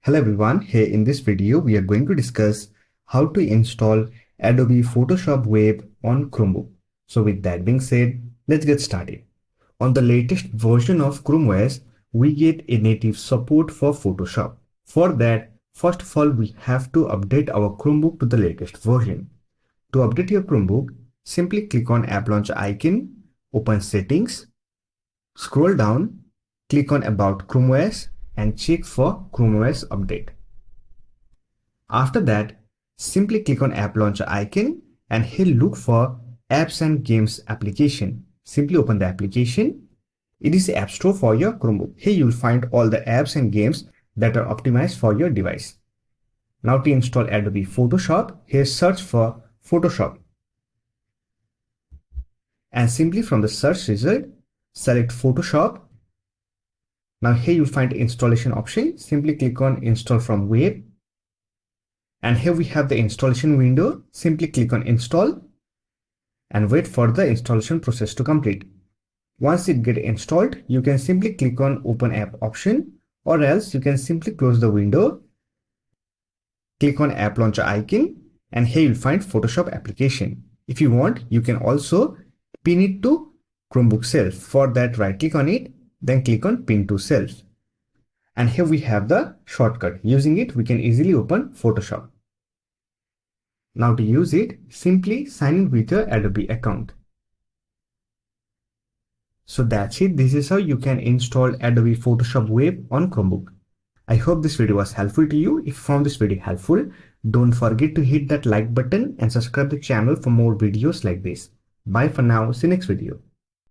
Hello everyone, here in this video we are going to discuss how to install Adobe Photoshop Web on Chromebook. So with that being said, let's get started. On the latest version of ChromeOS, we get a native support for Photoshop. For that, first of all we have to update our Chromebook to the latest version. To update your Chromebook, simply click on App Launcher icon, open Settings, scroll down, click on About ChromeOS and check for ChromeOS update. After that, simply click on App Launcher icon and here look for Apps and Games application. Simply open the application. It is the App Store for your Chromebook. Here you will find all the apps and games that are optimized for your device. Now to install Adobe Photoshop, here search for Photoshop. And simply from the search result, select Photoshop. Now here you'll find installation option. Simply click on Install from Web. And here we have the installation window. Simply click on Install and wait for the installation process to complete. Once it gets installed, you can simply click on Open App option, or else you can simply close the window. Click on App Launcher icon and here you'll find Photoshop application. If you want, you can also pin it to Chromebook shelf. For that, right click on it, then click on Pin to Shelf. And here we have the shortcut. Using it, we can easily open Photoshop. Now to use it, simply sign in with your Adobe account. So that's it. This is how you can install Adobe Photoshop Web on Chromebook. I hope this video was helpful to you. If you found this video helpful, don't forget to hit that like button and subscribe the channel for more videos like this. Bye for now. See you next video.